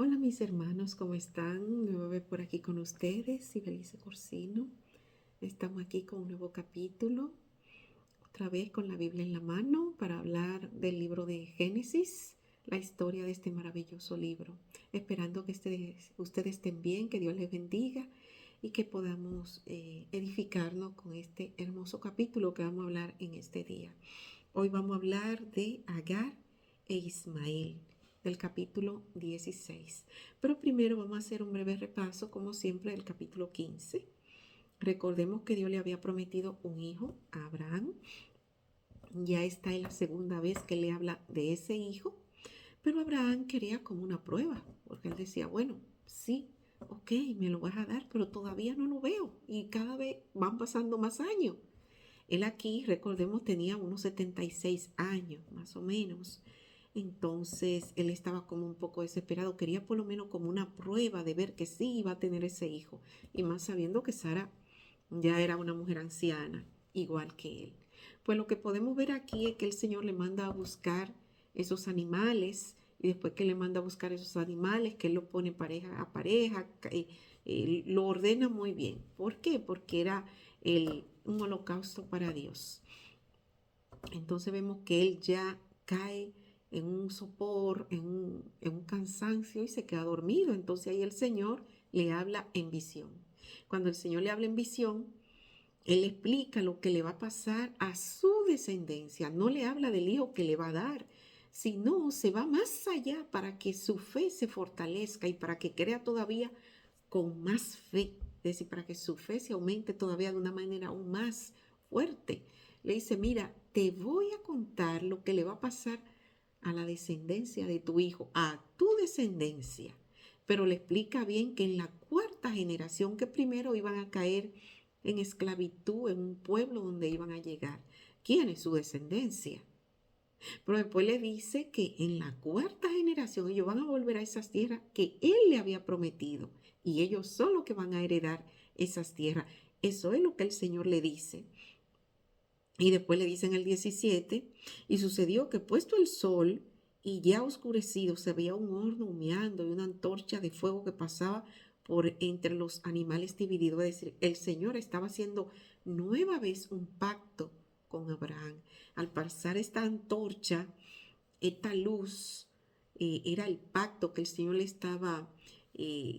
Hola mis hermanos, ¿cómo están? Nuevamente por aquí con ustedes, Sibelice Corsino. Estamos aquí con un nuevo capítulo, otra vez con la Biblia en la mano para hablar del libro de Génesis, la historia de este maravilloso libro. Esperando que ustedes estén bien, que Dios les bendiga y que podamos edificarnos con este hermoso capítulo que vamos a hablar en este día. Hoy vamos a hablar de Agar e Ismael, del capítulo 16. Pero primero vamos a hacer un breve repaso, como siempre, del capítulo 15. Recordemos que Dios le había prometido un hijo a Abraham. Ya está en la segunda vez que le habla de ese hijo, pero Abraham quería como una prueba, porque él decía, bueno, sí, ok, me lo vas a dar, pero todavía no lo veo y cada vez van pasando más años. Él aquí, recordemos, tenía unos 76 años, más o menos. Entonces, él estaba como un poco desesperado. Quería por lo menos como una prueba de ver que sí iba a tener ese hijo. Y más sabiendo que Sara ya era una mujer anciana, igual que él. Pues lo que podemos ver aquí es que el Señor le manda a buscar esos animales. Y después que le manda a buscar esos animales, que él lo pone pareja a pareja, lo ordena muy bien. ¿Por qué? Porque era un holocausto para Dios. Entonces vemos que él ya cae en un sopor, en un cansancio y se queda dormido. Entonces ahí el Señor le habla en visión. Cuando el Señor le habla en visión, él explica lo que le va a pasar a su descendencia. No le habla del hijo que le va a dar, sino se va más allá para que su fe se fortalezca y para que crea todavía con más fe. Es decir, para que su fe se aumente todavía de una manera aún más fuerte. Le dice, mira, te voy a contar lo que le va a pasar a la descendencia de tu hijo, a tu descendencia. Pero le explica bien que en la cuarta generación, que primero iban a caer en esclavitud en un pueblo donde iban a llegar. ¿Quién es su descendencia? Pero después le dice que en la cuarta generación ellos van a volver a esas tierras que él le había prometido y ellos son los que van a heredar esas tierras. Eso es lo que el Señor le dice. Y después le dice en el 17, y sucedió que puesto el sol y ya oscurecido, se veía un horno humeando y una antorcha de fuego que pasaba por entre los animales divididos. Es decir, el Señor estaba haciendo nueva vez un pacto con Abraham. Al pasar esta antorcha, esta luz, era el pacto que el Señor le estaba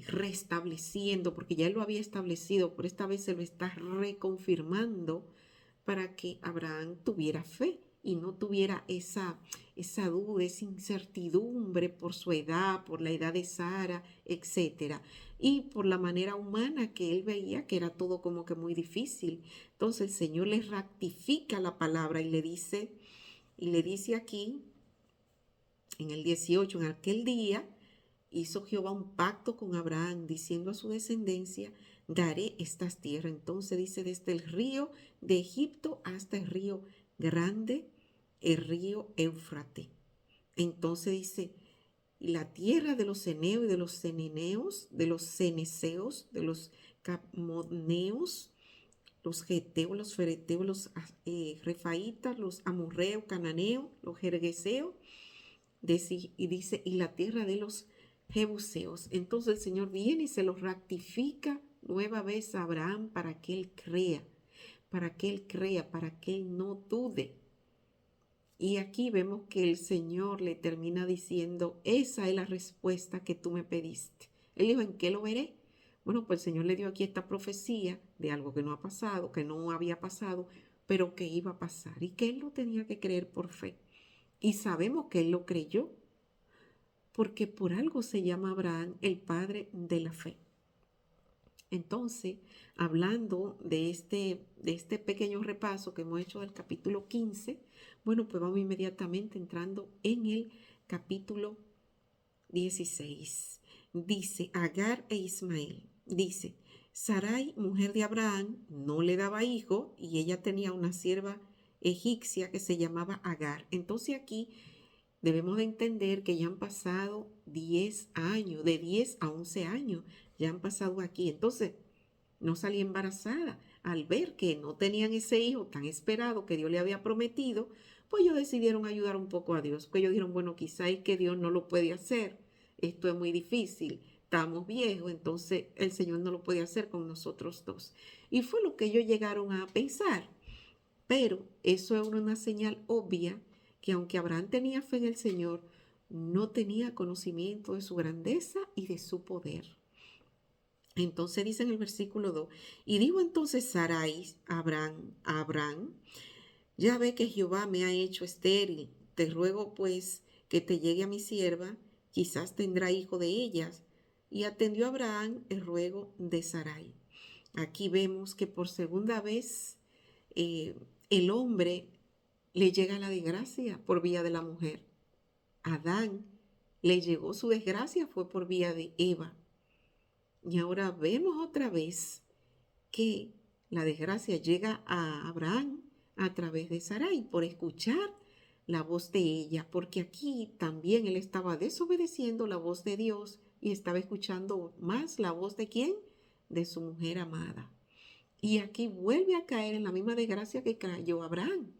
restableciendo, porque ya él lo había establecido, pero esta vez se lo está reconfirmando para que Abraham tuviera fe y no tuviera esa duda, esa incertidumbre por su edad, por la edad de Sara, etcétera, y por la manera humana que él veía que era todo como que muy difícil. Entonces el Señor le rectifica la palabra y le dice aquí en el 18, en aquel día hizo Jehová un pacto con Abraham, diciendo a su descendencia, daré estas tierras. Entonces dice, desde el río de Egipto hasta el río grande, el río Éufrates. Entonces dice, y la tierra de los ceneos y de los cenineos, de los ceneseos, de los camoneos, los geteos, los fereteos, los refaitas, los amorreos, cananeos, los jergueseos, y dice, y la tierra de los jebuseos. Entonces el Señor viene y se lo ratifica nueva vez a Abraham para que él crea, para que él crea, para que él no dude. Y aquí vemos que el Señor le termina diciendo, esa es la respuesta que tú me pediste. Él dijo, ¿en qué lo veré? Bueno, pues el Señor le dio aquí esta profecía de algo que no ha pasado, que no había pasado, pero que iba a pasar y que él lo tenía que creer por fe. Y sabemos que él lo creyó, porque por algo se llama Abraham el padre de la fe. Entonces, hablando de este pequeño repaso que hemos hecho del capítulo 15, bueno, pues vamos inmediatamente entrando en el capítulo 16. Dice, Agar e Ismael. Dice, Sarai, mujer de Abraham, no le daba hijo y ella tenía una sierva egipcia que se llamaba Agar. Entonces aquí debemos de entender que ya han pasado 10 años, de 10 a 11 años, ya han pasado aquí. Entonces, no salí embarazada. Al ver que no tenían ese hijo tan esperado que Dios le había prometido, pues ellos decidieron ayudar un poco a Dios. Pues ellos dijeron, bueno, quizá es que Dios no lo puede hacer. esto es muy difícil, estamos viejos, entonces el Señor no lo puede hacer con nosotros dos. Y fue lo que ellos llegaron a pensar. Pero eso es una señal obvia que aunque Abraham tenía fe en el Señor, no tenía conocimiento de su grandeza y de su poder. Entonces dice en el versículo 2, y dijo entonces Sarai a Abraham, ya ve que Jehová me ha hecho estéril, te ruego pues que te llegue a mi sierva, quizás tendrá hijo de ellas. Y atendió Abraham el ruego de Sarai. Aquí vemos que por segunda vez eh, el hombre le llega la desgracia por vía de la mujer. Adán le llegó su desgracia fue por vía de Eva. Y ahora vemos otra vez que la desgracia llega a Abraham a través de Sarai por escuchar la voz de ella, porque aquí también él estaba desobedeciendo la voz de Dios y estaba escuchando más la voz de ¿quién? De su mujer amada. Y aquí vuelve a caer en la misma desgracia que cayó Abraham,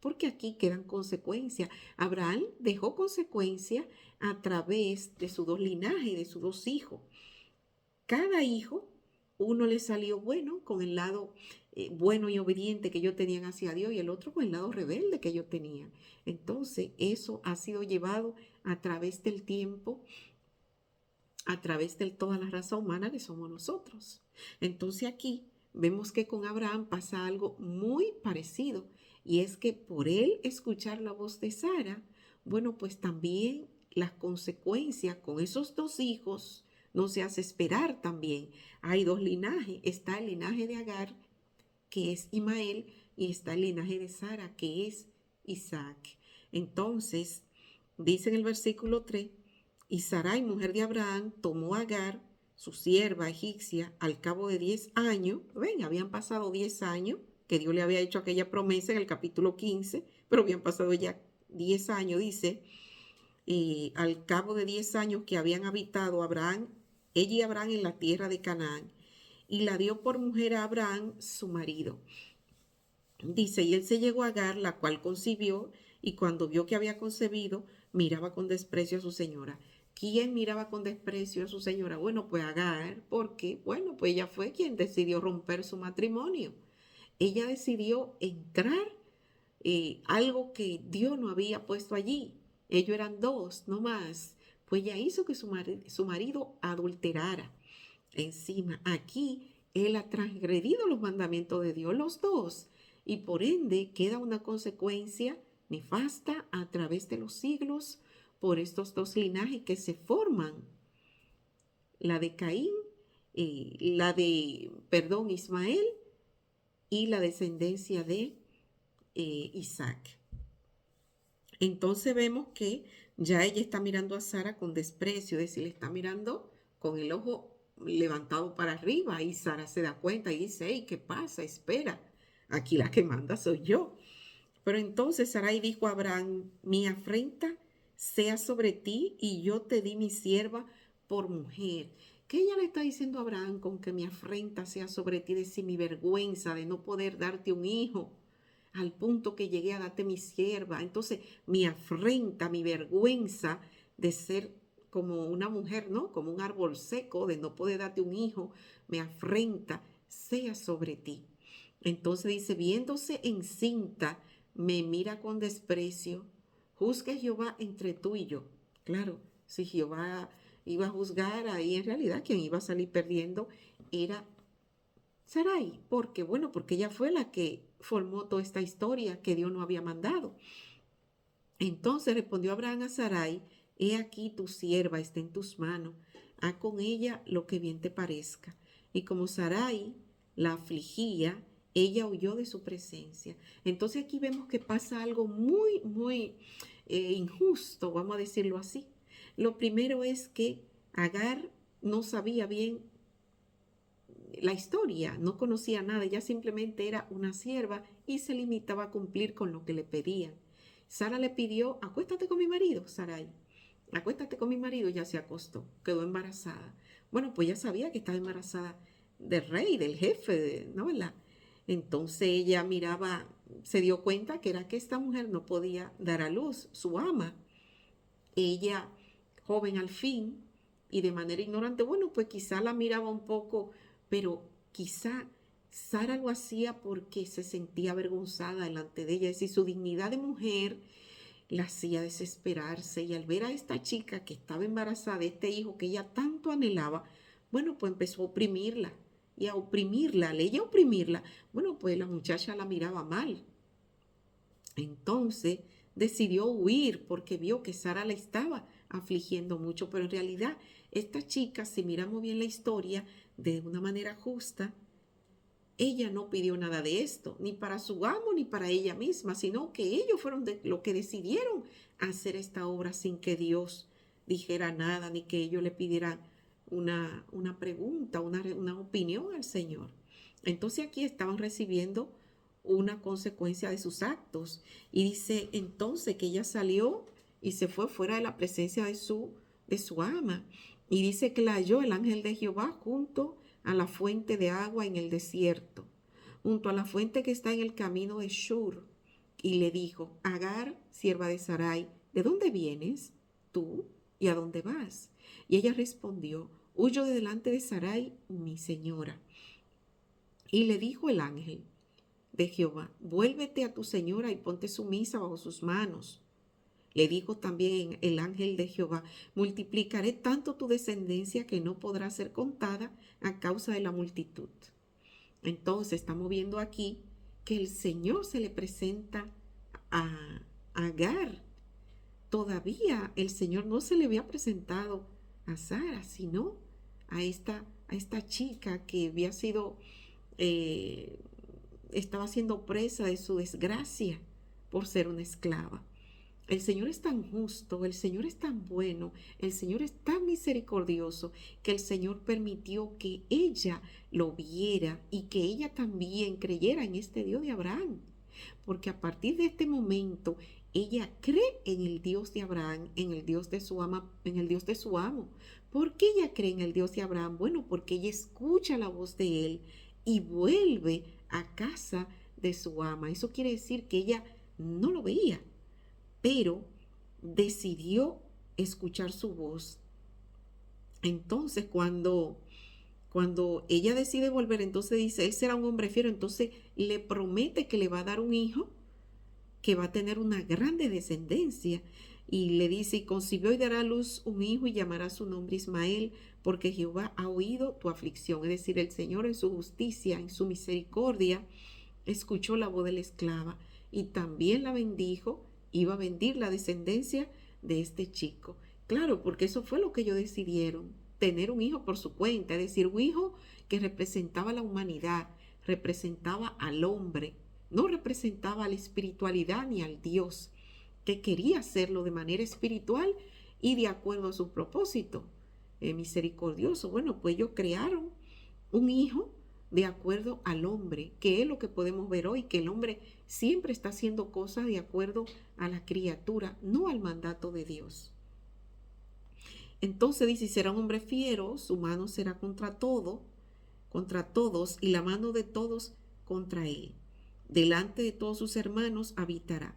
porque aquí quedan consecuencias. Abraham dejó consecuencias a través de sus dos linajes, de sus dos hijos. Cada hijo, uno le salió bueno con el lado bueno y obediente que ellos tenían hacia Dios y el otro con el lado rebelde que ellos tenían. Entonces, eso ha sido llevado a través del tiempo, a través de toda la raza humana que somos nosotros. Entonces aquí vemos que con Abraham pasa algo muy parecido y es que por él escuchar la voz de Sara, bueno, pues también las consecuencias con esos dos hijos no se hace esperar también. Hay dos linajes, está el linaje de Agar, que es Ismael, y está el linaje de Sara, que es Isaac. Entonces, dice en el versículo 3, y Sarai, mujer de Abraham, tomó a Agar, su sierva egipcia, al cabo de 10 años. Ven, habían pasado 10 años que Dios le había hecho aquella promesa en el capítulo 15, pero habían pasado ya 10 años, dice, y al cabo de 10 años que habían habitado Abraham, ella y Abraham en la tierra de Canaán, y la dio por mujer a Abraham, su marido. Dice, y él se llegó a Agar, la cual concibió, y cuando vio que había concebido, miraba con desprecio a su señora. ¿Quién miraba con desprecio a su señora? Bueno, pues Agar, porque, bueno, pues ella fue quien decidió romper su matrimonio. Ella decidió entrar algo que Dios no había puesto allí. Ellos eran dos, no más. Pues ella hizo que su marido adulterara. Encima, aquí él ha transgredido los mandamientos de Dios, los dos, y por ende queda una consecuencia nefasta a través de los siglos por estos dos linajes que se forman, la de Caín, Ismael y la descendencia de Isaac. Entonces vemos que ya ella está mirando a Sara con desprecio, es decir, le está mirando con el ojo levantado para arriba y Sara se da cuenta y dice, hey, ¿qué pasa? Espera, aquí la que manda soy yo. Pero entonces Sarai dijo a Abraham, mi afrenta sea sobre ti y yo te di mi sierva por mujer. ¿Qué ella le está diciendo a Abraham con que mi afrenta sea sobre ti? Decir, mi vergüenza de no poder darte un hijo al punto que llegué a darte mi sierva. Entonces, mi afrenta, mi vergüenza de ser como una mujer, ¿no? Como un árbol seco, de no poder darte un hijo, me afrenta, sea sobre ti. Entonces dice, viéndose encinta, me mira con desprecio, juzgue Jehová entre tú y yo. Claro, si Jehová iba a juzgar, ahí en realidad quien iba a salir perdiendo era Sarai, porque bueno, porque ella fue la que formó toda esta historia que Dios no había mandado. Entonces respondió Abraham a Sarai, he aquí tu sierva está en tus manos, haz con ella lo que bien te parezca. Y como Sarai la afligía, ella huyó de su presencia. Entonces aquí vemos que pasa algo muy, muy injusto, vamos a decirlo así. Lo primero es que Agar no sabía bien la historia, no conocía nada, ella simplemente era una sierva y se limitaba a cumplir con lo que le pedían. Sara le pidió, acuéstate con mi marido, Sarai, acuéstate con mi marido, ya se acostó, quedó embarazada. Bueno, pues ya sabía que estaba embarazada del rey, del jefe, ¿no? ¿Verdad? Entonces ella miraba, se dio cuenta que era que esta mujer no podía dar a luz, su ama. Ella joven al fin y de manera ignorante. Bueno, pues quizá la miraba un poco, pero quizá Sara lo hacía porque se sentía avergonzada delante de ella, es decir, su dignidad de mujer la hacía desesperarse, y al ver a esta chica que estaba embarazada de este hijo que ella tanto anhelaba, bueno, pues empezó a oprimirla y a oprimirla, al ella oprimirla, bueno, pues la muchacha la miraba mal. Entonces decidió huir porque vio que Sara la estaba afligiendo mucho, pero en realidad esta chica, si miramos bien la historia de una manera justa, ella no pidió nada de esto, ni para su amo ni para ella misma, sino que ellos fueron los que decidieron hacer esta obra sin que Dios dijera nada, ni que ellos le pidieran una pregunta, una opinión al Señor. Entonces aquí estaban recibiendo una consecuencia de sus actos. Y dice entonces que ella salió y se fue fuera de la presencia de su ama. Y dice que la halló el ángel de Jehová junto a la fuente de agua en el desierto, junto a la fuente que está en el camino de Shur. Y le dijo: Agar, sierva de Sarai, ¿de dónde vienes tú y a dónde vas? Y ella respondió: Huyo de delante de Sarai, mi señora. Y le dijo el ángel de Jehová: Vuélvete a tu señora y ponte sumisa bajo sus manos. Le dijo también el ángel de Jehová: Multiplicaré tanto tu descendencia que no podrá ser contada a causa de la multitud. Entonces estamos viendo aquí que el Señor se le presenta a Agar. Todavía el Señor no se le había presentado a Sara, sino a esta chica que había sido, estaba siendo presa de su desgracia por ser una esclava. El Señor es tan justo, el Señor es tan bueno, el Señor es tan misericordioso, que el Señor permitió que ella lo viera y que ella también creyera en este Dios de Abraham. Porque a partir de este momento ella cree en el Dios de Abraham, en el Dios de su ama, en el Dios de su amo. ¿Por qué ella cree en el Dios de Abraham? Bueno, porque ella escucha la voz de él y vuelve a casa de su ama. Eso quiere decir que ella no lo veía, pero decidió escuchar su voz. Entonces cuando ella decide volver, entonces dice: él será un hombre fiero. Entonces le promete que le va a dar un hijo que va a tener una grande descendencia. Y le dice: y concibió y dará a luz un hijo y llamará su nombre Ismael, porque Jehová ha oído tu aflicción. Es decir, el Señor en su justicia, en su misericordia, escuchó la voz de la esclava y también la bendijo. Iba a bendir la descendencia de este chico. Claro, porque eso fue lo que ellos decidieron: tener un hijo por su cuenta, es decir, un hijo que representaba la humanidad, representaba al hombre, no representaba a la espiritualidad ni al Dios, que quería hacerlo de manera espiritual y de acuerdo a su propósito misericordioso. Bueno, pues ellos crearon un hijo de acuerdo al hombre, que es lo que podemos ver hoy, que el hombre siempre está haciendo cosas de acuerdo a la criatura, no al mandato de Dios. Entonces dice: será un hombre fiero, su mano será contra todo, contra todos, y la mano de todos contra él. Delante de todos sus hermanos habitará.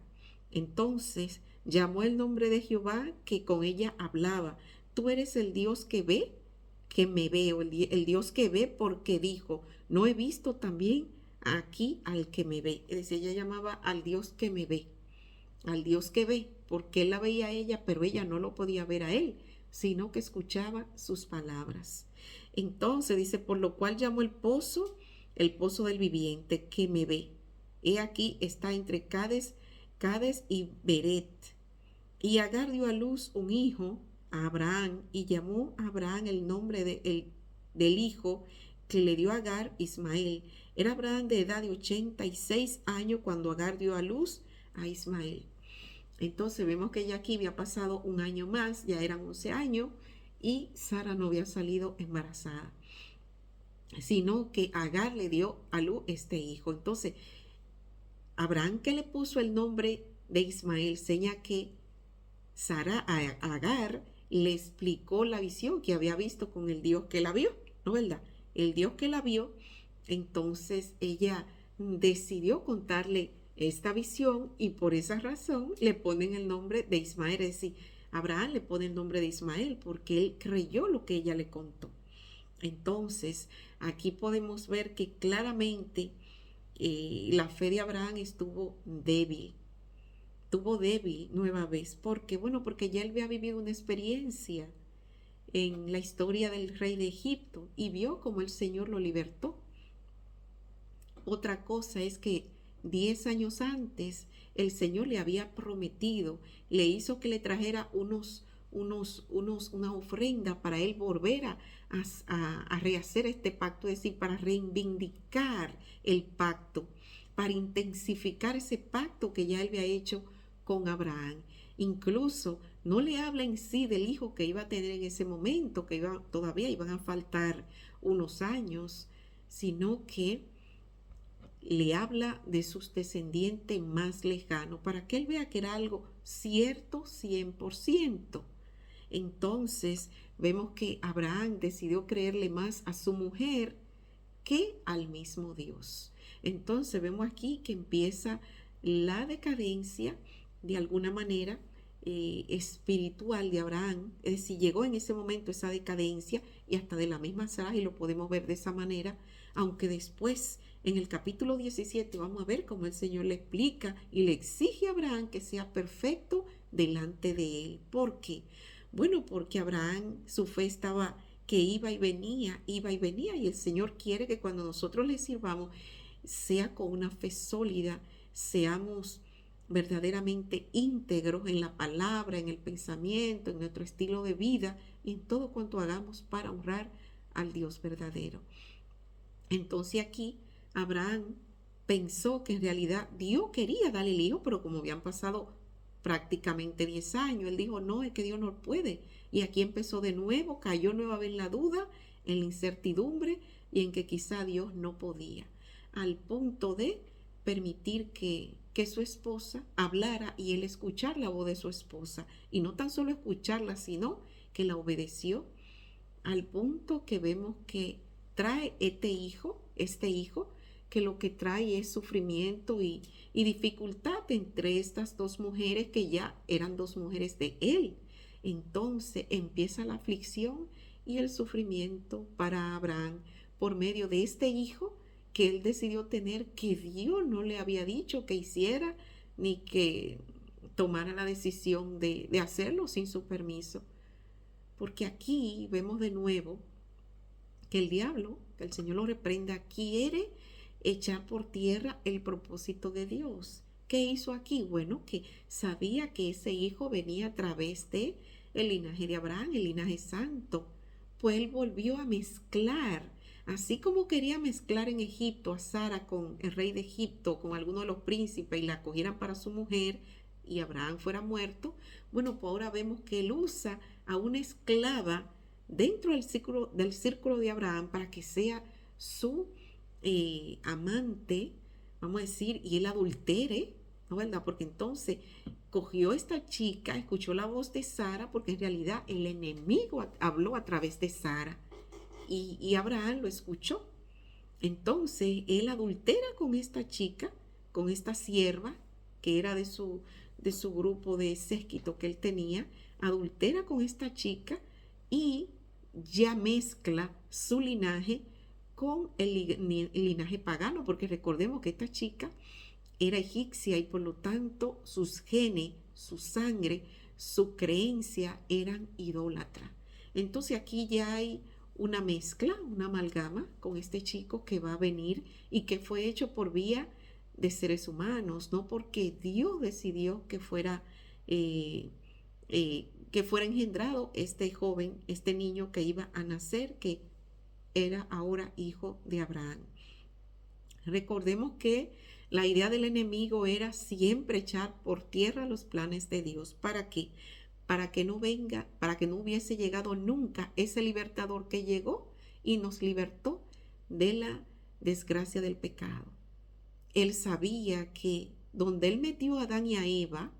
Entonces llamó el nombre de Jehová que con ella hablaba: Tú eres el Dios que ve, que me veo, el Dios que ve, porque dijo: no he visto también aquí al que me ve. Es decir, ella llamaba al Dios que me ve, al Dios que ve, porque él la veía a ella, pero ella no lo podía ver a él, sino que escuchaba sus palabras. Entonces dice: por lo cual llamó el pozo del viviente, que me ve. He aquí está entre Cades y Beret. Y Agar dio a luz un hijo a Abraham, y llamó a Abraham el nombre del hijo que le dio a Agar, Ismael. Era Abraham de edad de 86 años cuando Agar dio a luz a Ismael. Entonces vemos que ya aquí había pasado un año más, ya eran 11 años, y Sara no había salido embarazada, sino que Agar le dio a luz este hijo. Entonces, Abraham, que le puso el nombre de Ismael, señala que Sara a Agar le explicó la visión que había visto con el Dios que la vio, ¿no verdad? El Dios que la vio. Entonces ella decidió contarle esta visión, y por esa razón le ponen el nombre de Ismael. Es decir, Abraham le pone el nombre de Ismael porque él creyó lo que ella le contó. Entonces, aquí podemos ver que claramente la fe de Abraham estuvo débil. Tuvo débil nueva vez. ¿Por qué? Bueno, porque ya él había vivido una experiencia en la historia del rey de Egipto y vio cómo el Señor lo libertó. Otra cosa es que 10 años antes el Señor le había prometido, le hizo que le trajera una ofrenda para él volver a rehacer este pacto, es decir, para reivindicar el pacto, para intensificar ese pacto que ya él había hecho con Abraham. Incluso no le habla en sí del hijo que iba a tener en ese momento, que todavía iban a faltar unos años, sino que le habla de sus descendientes más lejanos para que él vea que era algo cierto 100%. Entonces vemos que Abraham decidió creerle más a su mujer que al mismo Dios. Entonces vemos aquí que empieza la decadencia de alguna manera espiritual de Abraham, es decir, llegó en ese momento esa decadencia y hasta de la misma Sara, y lo podemos ver de esa manera, aunque después en el capítulo 17 vamos a ver cómo el Señor le explica y le exige a Abraham que sea perfecto delante de él. ¿Por qué? Bueno, porque Abraham, su fe estaba que iba y venía, y el Señor quiere que cuando nosotros le sirvamos sea con una fe sólida, seamos verdaderamente íntegros en la palabra, en el pensamiento, en nuestro estilo de vida y en todo cuanto hagamos para honrar al Dios verdadero. Entonces aquí Abraham pensó que en realidad Dios quería darle el hijo, pero como habían pasado prácticamente 10 años, él dijo, no, es que Dios no puede. Y aquí empezó de nuevo, cayó nueva vez en la duda, en la incertidumbre y en que quizá Dios no podía, al punto de permitir que su esposa hablara y él escuchar la voz de su esposa. Y no tan solo escucharla, sino que la obedeció, al punto que vemos que trae este hijo, que lo que trae es sufrimiento y dificultad entre estas dos mujeres que ya eran dos mujeres de él. Entonces empieza la aflicción y el sufrimiento para Abraham por medio de este hijo que él decidió tener, que Dios no le había dicho que hiciera ni que tomara la decisión de hacerlo sin su permiso. Porque aquí vemos de nuevo que el diablo, que el Señor lo reprenda, quiere echar por tierra el propósito de Dios. ¿Qué hizo aquí? Bueno, que sabía que ese hijo venía a través de el linaje de Abraham, el linaje santo. Pues él volvió a mezclar, así como quería mezclar en Egipto a Sara con el rey de Egipto, con alguno de los príncipes y la cogieran para su mujer y Abraham fuera muerto. Bueno, pues ahora vemos que él usa a una esclava dentro del círculo de Abraham para que sea su amante, vamos a decir, y él adultere, ¿no verdad? Porque entonces cogió esta chica, escuchó la voz de Sara, porque en realidad el enemigo habló a través de Sara y Abraham lo escuchó. Entonces él adultera con esta chica, con esta sierva que era de su grupo de séquito que él tenía, adultera con esta chica y ya mezcla su linaje con el linaje pagano, porque recordemos que esta chica era egipcia y por lo tanto sus genes, su sangre, su creencia eran idólatras. Entonces aquí ya hay una mezcla, una amalgama con este chico que va a venir y que fue hecho por vía de seres humanos, no porque Dios decidió que fuera engendrado este joven, este niño que iba a nacer, que era ahora hijo de Abraham. Recordemos que la idea del enemigo era siempre echar por tierra los planes de Dios. ¿Para qué? Para que no hubiese llegado nunca ese libertador que llegó y nos libertó de la desgracia del pecado. Él sabía que donde él metió a Adán y a Eva,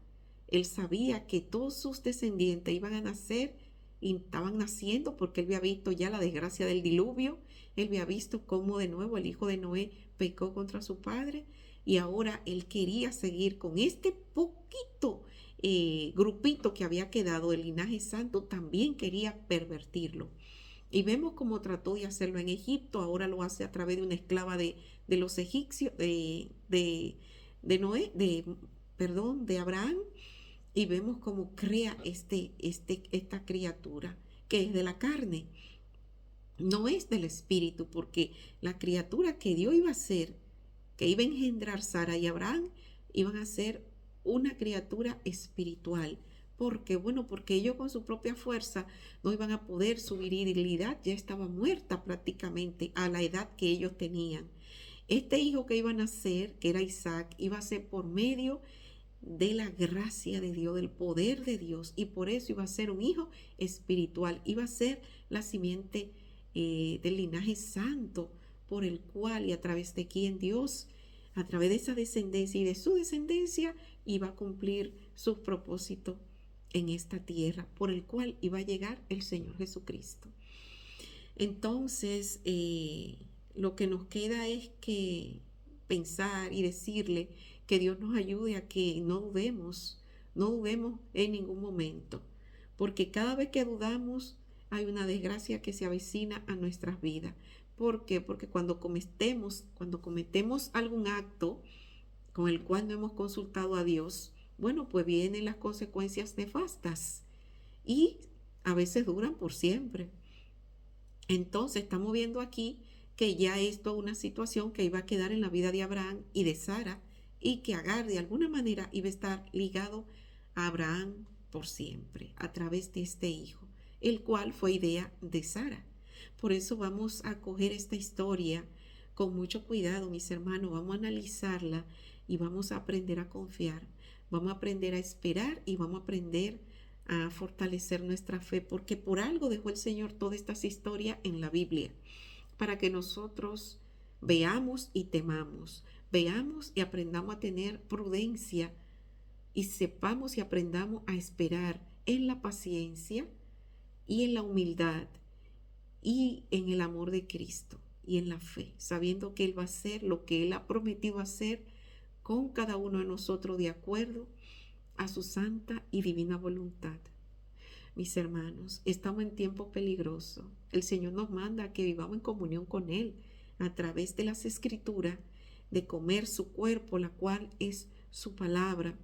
él sabía que todos sus descendientes iban a nacer y estaban naciendo porque él había visto ya la desgracia del diluvio, él había visto cómo de nuevo el hijo de Noé pecó contra su padre, y ahora él quería seguir con este poquito grupito que había quedado del linaje santo, también quería pervertirlo. Y vemos cómo trató de hacerlo en Egipto, ahora lo hace a través de una esclava de los egipcios, de Noé, perdón, de Abraham, y vemos cómo crea esta criatura que es de la carne, no es del espíritu, porque la criatura que Dios iba a ser, que iba a engendrar Sara y Abraham, iban a ser una criatura espiritual. Porque, bueno, porque ellos con su propia fuerza no iban a poder, su virilidad ya estaba muerta prácticamente a la edad que ellos tenían. Este hijo que iban a nacer, que era Isaac, iba a ser por medio de la gracia de Dios, del poder de Dios, y por eso iba a ser un hijo espiritual, iba a ser la simiente del linaje santo, por el cual y a través de quien Dios, a través de esa descendencia y de su descendencia, iba a cumplir sus propósitos en esta tierra, por el cual iba a llegar el Señor Jesucristo. Entonces, lo que nos queda es que pensar y decirle que Dios nos ayude a que no dudemos en ningún momento, porque cada vez que dudamos hay una desgracia que se avecina a nuestras vidas. ¿Por qué? Porque cuando cometemos algún acto con el cual no hemos consultado a Dios, bueno, pues vienen las consecuencias nefastas y a veces duran por siempre. Entonces estamos viendo aquí que ya esto es una situación que iba a quedar en la vida de Abraham y de Sara, y que Agar de alguna manera iba a estar ligado a Abraham por siempre a través de este hijo, el cual fue idea de Sara. Por eso vamos a coger esta historia con mucho cuidado, mis hermanos, vamos a analizarla y vamos a aprender a confiar, vamos a aprender a esperar y vamos a aprender a fortalecer nuestra fe, porque por algo dejó el Señor todas estas historias en la Biblia, para que nosotros veamos y temamos, veamos y aprendamos a tener prudencia, y sepamos y aprendamos a esperar en la paciencia y en la humildad y en el amor de Cristo y en la fe, sabiendo que Él va a hacer lo que Él ha prometido hacer con cada uno de nosotros de acuerdo a su santa y divina voluntad. Mis hermanos, estamos en tiempo peligroso. El Señor nos manda a que vivamos en comunión con Él a través de las Escrituras, de comer su cuerpo, la cual es su palabra,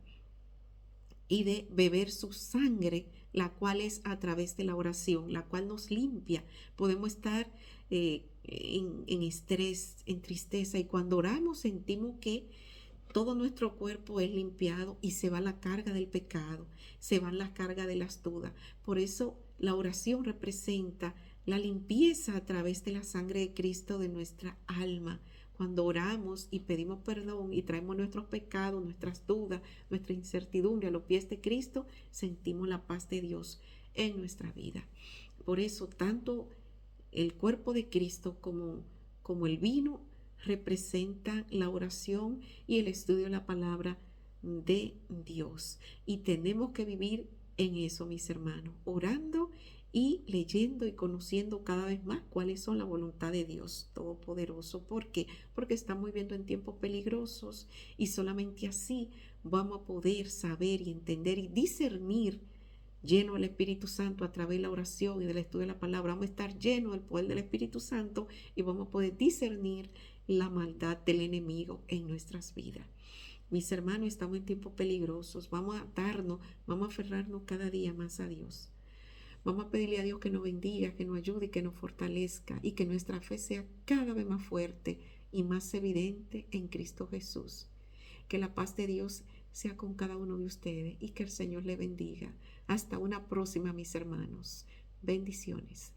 y de beber su sangre, la cual es a través de la oración, la cual nos limpia. Podemos estar en estrés, en tristeza, y cuando oramos sentimos que todo nuestro cuerpo es limpiado y se va la carga del pecado, se van las cargas de las dudas. Por eso la oración representa la limpieza a través de la sangre de Cristo de nuestra alma. Cuando oramos y pedimos perdón y traemos nuestros pecados, nuestras dudas, nuestra incertidumbre a los pies de Cristo, sentimos la paz de Dios en nuestra vida. Por eso tanto el cuerpo de Cristo como el vino representan la oración y el estudio de la palabra de Dios. Y tenemos que vivir en eso, mis hermanos, orando y leyendo y conociendo cada vez más cuáles son la voluntad de Dios Todopoderoso. ¿Por qué? Porque estamos viviendo en tiempos peligrosos, y solamente así vamos a poder saber y entender y discernir, lleno del Espíritu Santo a través de la oración y del estudio de la palabra. Vamos a estar llenos del poder del Espíritu Santo y vamos a poder discernir la maldad del enemigo en nuestras vidas. Mis hermanos, estamos en tiempos peligrosos. Vamos a atarnos, vamos a aferrarnos cada día más a Dios. Vamos a pedirle a Dios que nos bendiga, que nos ayude y que nos fortalezca, y que nuestra fe sea cada vez más fuerte y más evidente en Cristo Jesús. Que la paz de Dios sea con cada uno de ustedes y que el Señor le bendiga. Hasta una próxima, mis hermanos. Bendiciones.